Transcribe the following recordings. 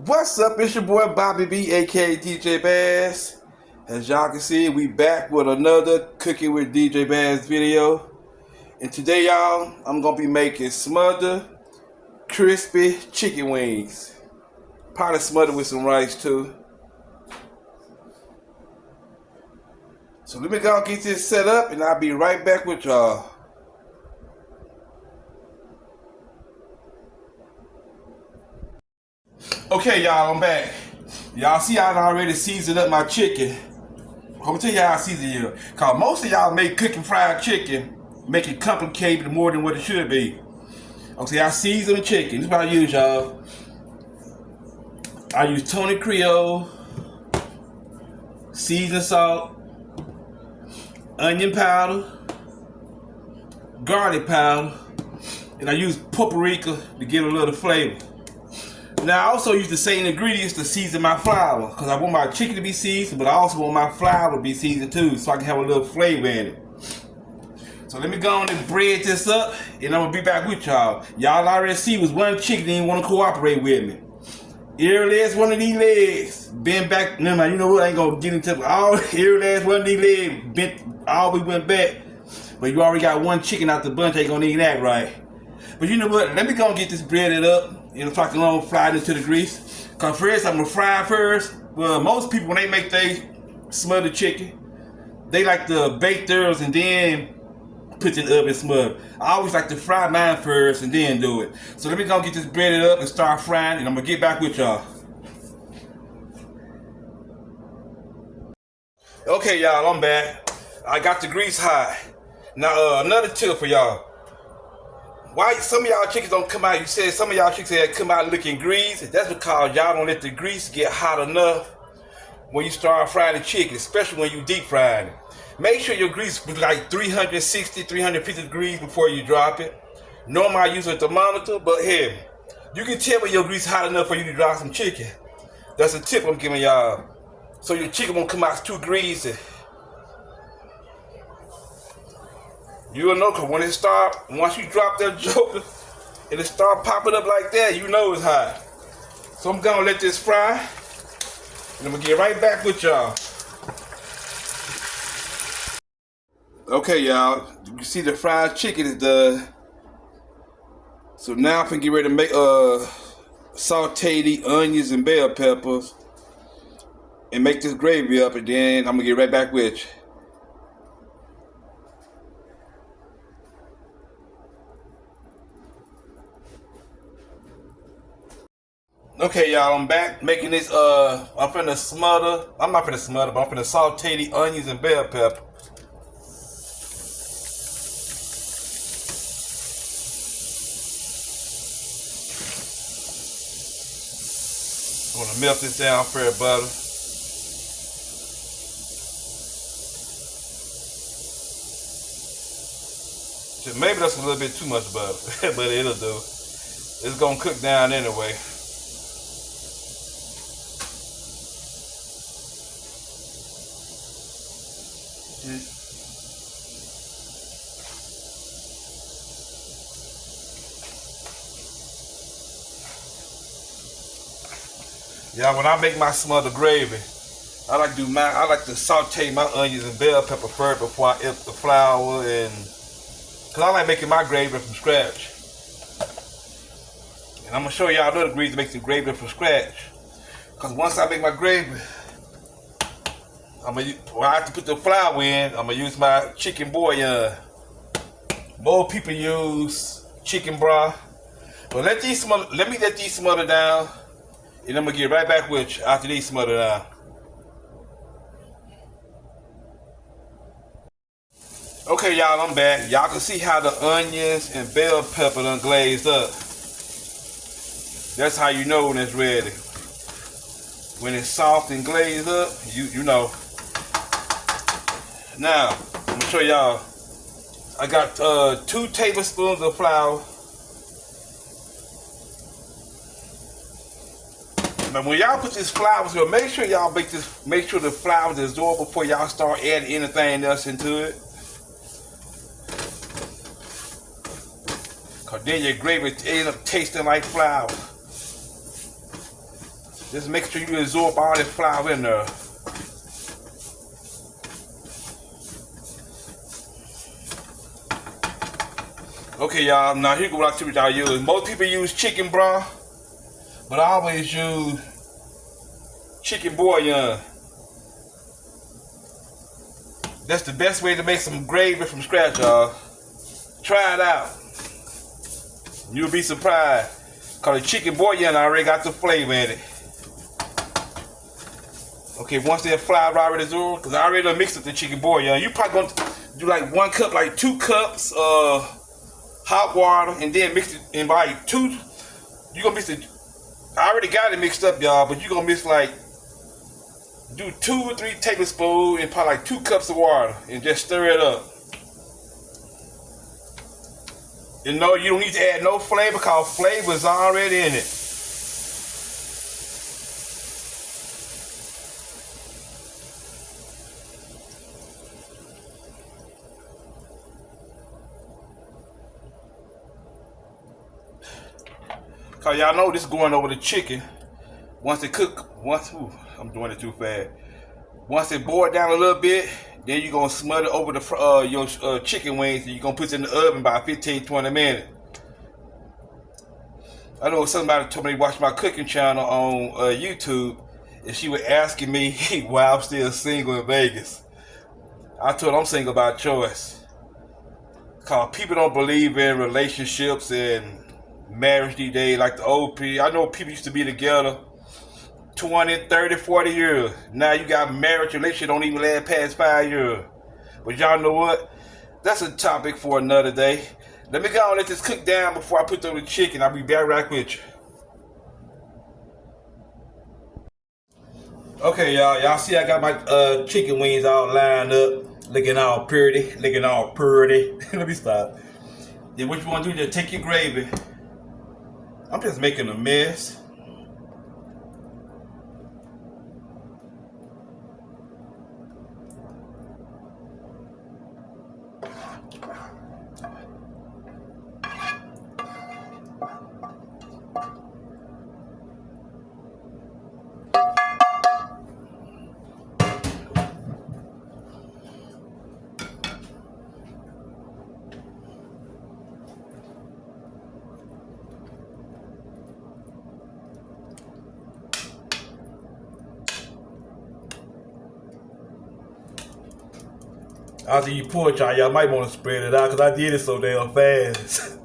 What's up? It's your boy Bobby B, aka DJ Bass. As y'all can see, we back with another Cooking with DJ Bass video. And today, y'all, I'm gonna be making smothered, crispy chicken wings. Probably smothered with some rice too. So let me go get this set up, and I'll be right back with y'all. Okay, y'all, I'm back. Y'all see I already seasoned up my chicken. I'm gonna tell you how I season it. Cause most of y'all make cooking fried chicken, make it complicated more than what it should be. Okay, I season the chicken. This is what I use, y'all. I use Tony Creole, seasoned salt, onion powder, garlic powder, and I use paprika to give it a little flavor. Now I also use the same ingredients to season my flour, because I want my chicken to be seasoned, but I also want my flour to be seasoned too, so I can have a little flavor in it. So let me go on and bread this up, and I'm gonna be back with y'all. Y'all already see was one chicken didn't want to cooperate with me. Here last one of these legs bent back. Never mind, you know what? I ain't gonna get into all. Here last one of these legs bent all we went back. But you already got one chicken out the bunch. Ain't gonna need that, right? But you know what? Let me go and get this breaded up. You know, so I can go fry it into the grease. Cause first I'm gonna fry it first. Well, most people when they make they smothered chicken, they like to bake theirs and then put it in the oven smothered. I always like to fry mine first and then do it. So let me go get this breaded up and start frying, and I'm gonna get back with y'all. Okay, y'all, I'm back. I got the grease hot. Now, another tip for y'all. Why some of y'all chickens don't come out? You said some of y'all chickens that come out looking greasy. That's because y'all don't let the grease get hot enough when you start frying the chicken, especially when you deep frying it. Make sure your grease is like 360, 350 degrees before you drop it. Normally I use a thermometer, but here, you can tell when your grease is hot enough for you to drop some chicken. That's a tip I'm giving y'all. So your chicken won't come out too greasy. You'll know, because when it start, once you drop that joker and it start popping up like that, you know it's hot. So I'm gonna let this fry, and I'm gonna get right back with y'all. Okay, y'all, you can see the fried chicken is done. So now I'm gonna get ready to make saute the onions and bell peppers and make this gravy up, and then I'm gonna get right back with you. Okay, y'all, I'm back making this, I'm finna smother, I'm not finna smother, but I'm finna saute the onions and bell pepper. I'm gonna melt this down for butter. Maybe that's a little bit too much butter, but it'll do. It's gonna cook down anyway. Yeah, when I make my smothered gravy, I like to saute my onions and bell pepper first before I add the flour, and cause I like making my gravy from scratch. And I'm gonna show y'all other degrees to make the gravy from scratch. Cause once I make my gravy, when I have to put the flour in, I'm gonna use my chicken bouillon. More people use chicken broth, but let me let these smother down, and I'm gonna get right back with you after these smother down. Okay, y'all, I'm back. Y'all can see how the onions and bell pepper done glazed up. That's how you know when it's ready. When it's soft and glazed up, you know. Now, I'm gonna show y'all. I got 2 tablespoons of flour. Now, when y'all put this flour in, make sure y'all make sure the flour is absorbed before y'all start adding anything else into it. Cause then your gravy end up tasting like flour. Just make sure you absorb all that flour in there. Okay, y'all, now here go what I tell y'all use. Most people use chicken broth, but I always use chicken bouillon. That's the best way to make some gravy from scratch, y'all. Try it out. You'll be surprised. Cause the chicken bouillon already got the flavor in it. Okay, once that flour already absorbed, cause I already done mixed up the chicken bouillon. You probably gonna do like 1 cup, like 2 cups hot water, and then mix it in like 2. You gonna mix it. I already got it mixed up, y'all, but you gonna mix like do 2 or 3 tablespoons and probably like 2 cups of water, and just stir it up. You know, you don't need to add no flavor, cause flavor is already in it. Cause y'all know this is going over the chicken. Once it cook, I'm doing it too fast. Once it boils down a little bit, then you're gonna smother over the your chicken wings, and you're gonna put it in the oven by 15-20 minutes. I know somebody told me to watch my cooking channel on YouTube, and she was asking me why I'm still single in Vegas. I told her I'm single by choice. Cause people don't believe in relationships and marriage these days like the old people. I know people used to be together 20, 30, 40 years. Now you got marriage, relationship don't even last past 5 years. But y'all know what? That's a topic for another day. Let me go and let this cook down before I put through the chicken. I'll be back right with you. Okay, y'all see I got my chicken wings all lined up, looking all pretty, looking all pretty. Let me stop. Then what you want to do is just take your gravy. I'm just making a mess. After you pour it, y'all might want to spread it out, because I did it so damn fast.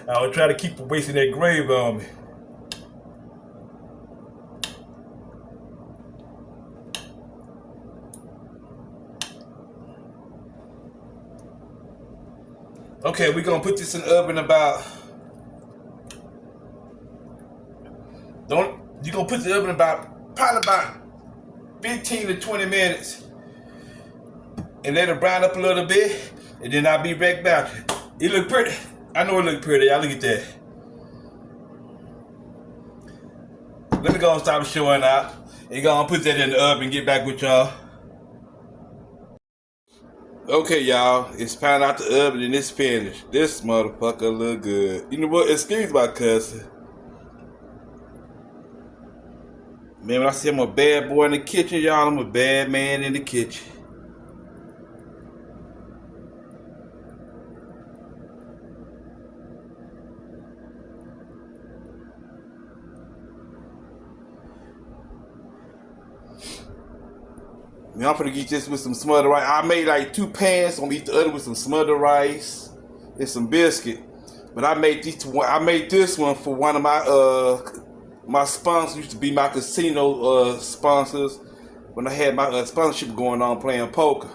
I was trying to keep from wasting that gravy on me. Okay, we're gonna put this in the oven about. You're gonna put the oven probably about 15 to 20 minutes, and let it brown up a little bit, and then I'll be back. It look pretty. I know it look pretty. Y'all look at that. Let me go and stop showing out and go and put that in the oven and get back with y'all. Okay, y'all, it's found out the oven and it's finished. This motherfucker look good. You know what? Excuse my cussing. Man, when I say I'm a bad boy in the kitchen, y'all, I'm a bad man in the kitchen. Now I'm gonna get this with some smothered rice. I made like 2 pans. I'm gonna eat the other with some smothered rice and some biscuit. But I made this one for one of my sponsors. Used to be my casino sponsors when I had my sponsorship going on playing poker.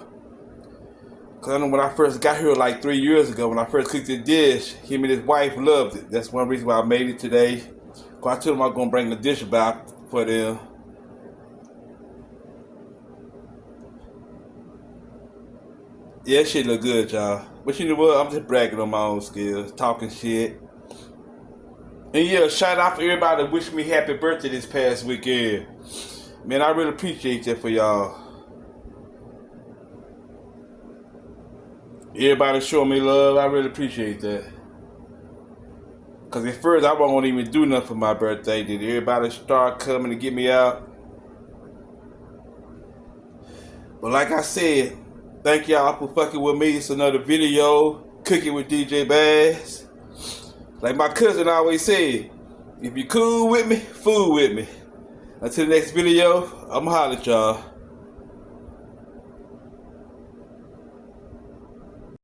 Cause I know when I first got here like 3 years ago, when I first cooked the dish, him and his wife loved it. That's one reason why I made it today. Cause I told them I was gonna bring the dish back for them. Yeah, that shit look good, y'all. But you know what? I'm just bragging on my own skills, talking shit. And yeah, shout out for everybody that wished me happy birthday this past weekend. Man, I really appreciate that for y'all. Everybody showing me love, I really appreciate that. Cause at first I wasn't gonna even do nothing for my birthday. Then everybody start coming to get me out. But like I said, thank y'all for fucking with me. It's another video, Cooking with DJ Bass. Like my cousin always said, if you cool with me, fool with me. Until the next video, I'ma holler at y'all.